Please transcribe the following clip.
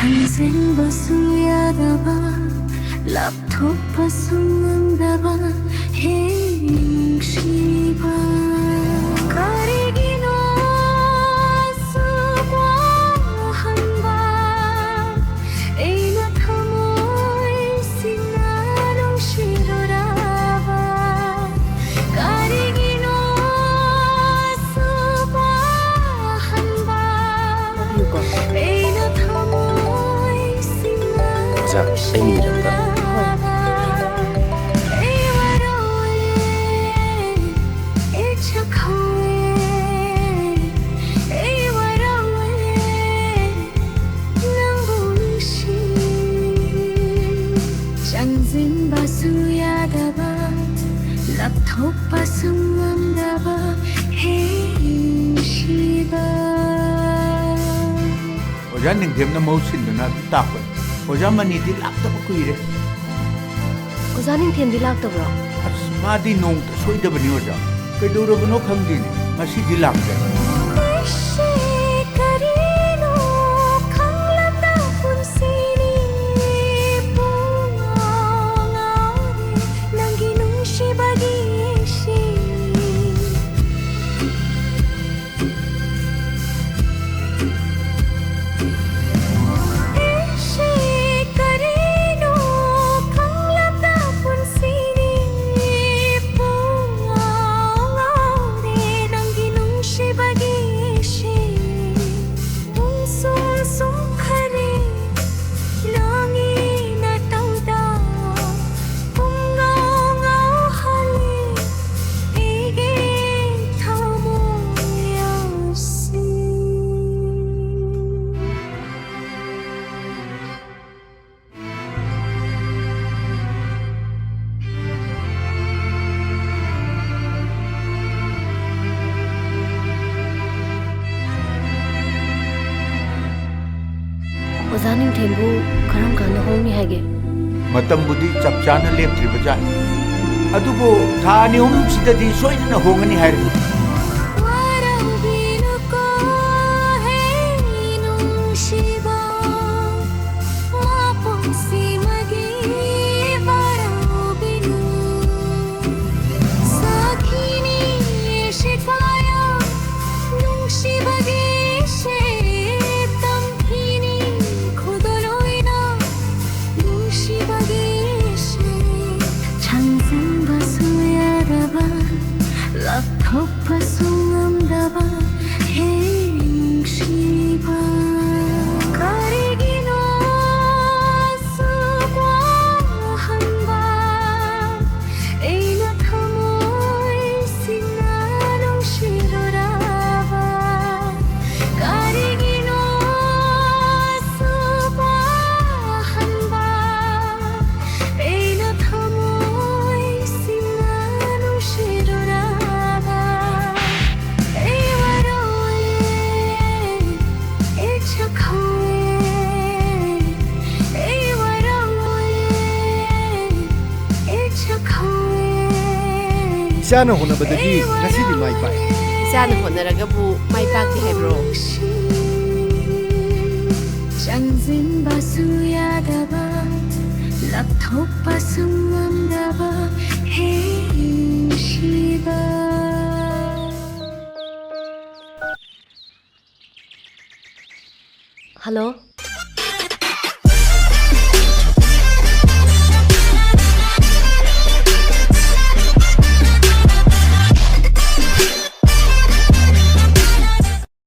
찬생바수 야다바 랍토바수 응다바 행시바 가리기노 수과한바 에이나 타모이 신나롱 시로라바 가리기노 수과한바 에이나 자, 애미랍니다. Oja ning dem na mau sin na ta ko oja mani di lak ta ko ire Ozaning thêm đi lạc tàu rồi. ma di nong ta soi da bani oja ke do ro no kham di ni ma si di lak ja Ozaning thêm bu karam kana home ni hage. matam budi chap chana lep tri ba ja adu bo tha ni hum sida di soi na hongani hai Isana hona badagi nasi di mai pai. Isana hona raga bu mai pak di hai bro. Chanzin basu yadaba laptop basumandaba hey shiba. Hello.